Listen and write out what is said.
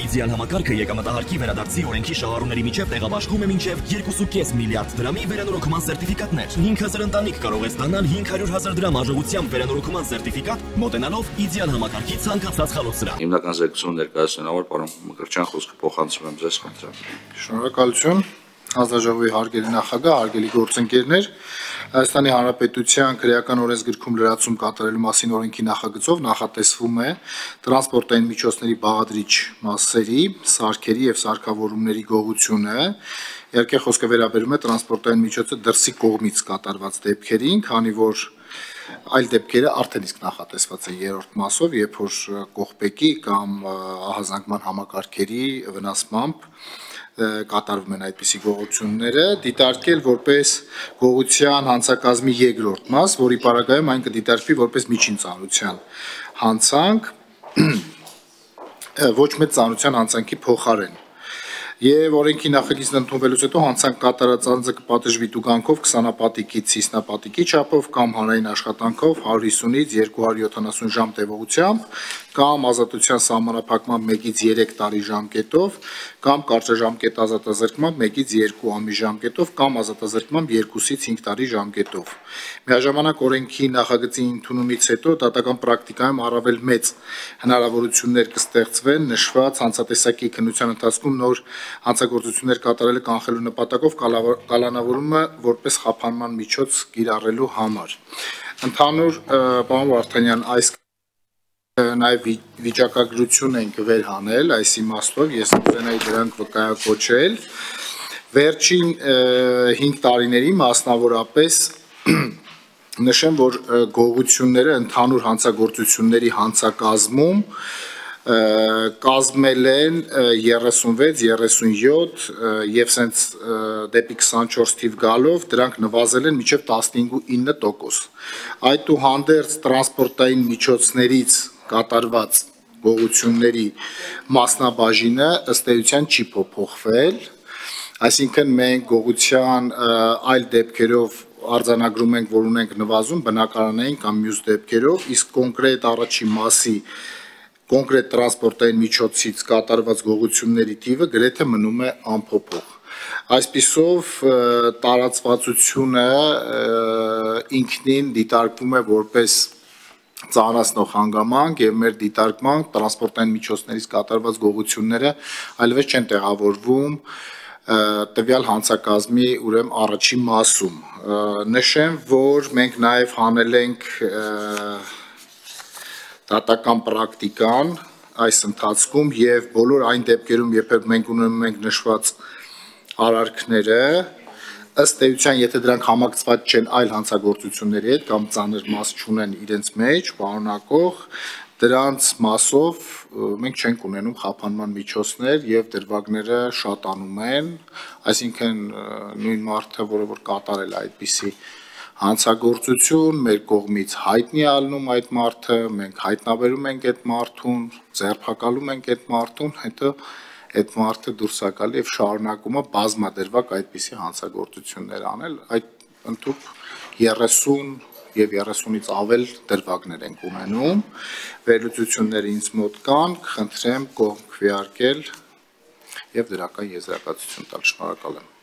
իդեալ համակարգը եկամտահարկի վերադարձի օրենքի շահառուների միջև տեղաբաշխում է մինչև 2.5 միլիարդ դրամի վերանորոգման սերտիֆիկատներ։ 5000 ընտանիք կարող է ստանալ 500,000 դրամ արժողությամբ վերանորոգման սերտիֆիկատ, մոտենալով իդեալ համակարգի ցանկացած խալոցրահ։ Հիմնական զեկուցում ներկայացնելու համար պարոն Մկրտչյան խոսքը փոխանցում եմ ձեզ, խնդրեմ։ Շնորհակալություն։ Հանձնաժողովի հարգելի նախագահ, հարգելի գործընկերներ, Հայաստանի Հանրապետության քրեական օրենսգրքում լրացում կատարելու մասին օրենքի նախագծով նախատեսվում է տրանսպորտային միջոցների բաղադրիչ մասերի, սարքերի եւ սարքավորումների գողությունը, իհարկե խոսքը վերաբերում է տրանսպորտային միջոցը դրսի կողմից կատարված դեպքերին, քանի որ այլ դեպքերը արդեն իսկ նախատեսված է երրորդ մասով, երբ որ կողպեկի կամ ահազանգման համակարգերի վնասմամբ կատարվում են այդպիսի գողությունները, դիտարկել որպես գողության հանցակազմի երկրորդ մաս, որի պարագայում այն կդիտարկվի որպես միջին ծանրության հանցանք, ոչ մեծ ծանրության հանցանքի փոխարեն։ Եվ օրենքի նախագիծն ընդունվելուց հետո հանցանք կատարած անձը կպատժվի տուգանքով 20 ցիսնապատիկի չափով կամ հանրային աշխատանքով 150-ից 270 ժամ տևողությամբ կամ ազատության սահմանափակման 1-ից 3 տարի ժամկետով կամ կարճաժամկետ ազատազրկման 1-ից 2 ամիս ժամկետով կամ ազատազրկման 2-ից 5 տարի ժամկետով։ Միաժամանակ օրենքի նախագծի ընդունումից հետո դատական պրակտիկայում առավել մեծ հնարավորություններ կստեղծվեն նշված հանցատեսակի քննության ընթացքում նոր հանցագործություններ կատարելը կանխելու նպատակով կալանավորումը որպես խափանման միջոց կիրառելու համար։ Ընդհանուր պարոն Վարդանյան, այս նաև վիճակագրություն ենք վերհանել այս իմաստով, ես կուզենայի դրանք վկայակոչել։ Վերջին 5 տարիների մասնավորապես նշեմ, որ գողությունները ընդհանուր հանցագործությունների հանցակազմում կազմել են 36, 37 եւ սենց դեպի 24 թիվ գալով դրանք նվազել են մինչև 15.9%։ Այդուհանդերձ տրանսպորտային միջոցներից կատարված գողությունների մասնաբաժինը ըստ էության չի փոփոխվել, այսինքն մենք գողության այլ դեպքերով արձանագրում ենք, որ ունենք նվազում բնակարանային կամ մյուս դեպքերով, իսկ կոնկրետ առաջին մասի կոնկրետ տրանսպորտային միջոցից կատարված գողությունների թիվը գրեթե մնում է անփոփոխ։ Այսպիսով տարածվածությունը ինքնին դիտարկվում է որպես ծանրացնող հանգամանք եւ մեր դիտարկմամբ տրանսպորտային միջոցներից կատարված գողությունները այլևս չեն տեղավորվում տվյալ հանցակազմի ուրեմն առաջին մասում։ Նշեմ, որ մենք նաև հանել ենք դատական պրակտիկան այս ընթացքում եւ բոլոր այն դեպքերում, երբ մենք ունենում ենք նշված արարքները, ըստ էության, եթե դրանք համակցված չեն այլ հանցագործությունների հետ կամ ծանր մաս չունեն իրենց մեջ, պարունակող, դրանց մասով մենք չենք ունենում խափանման միջոցներ եւ դրվագները շատանում են, այսինքն նույն մարդը, որը որ կատարել է այդպիսի հանցագործություն, մեր կողմից հայտնի ալնում այդ մարդը, մենք հայտնաբերում ենք այդ մարդուն, ձերբակալում ենք այդ մարդուն, հետո այդ մարդը դուրս է գալի եւ շարունակում է բազմադրվակ այդպիսի հանցագործություններ անել, այդ ընդհանուր 30 եւ 30-ից ավել դրվագներ ենք ունենում, վերլուծությունները ինձ մոտ կան, կխնդրեմ կողմ քվեարկել եւ դրական եզրակացություն տալ, շնորհակալ եմ։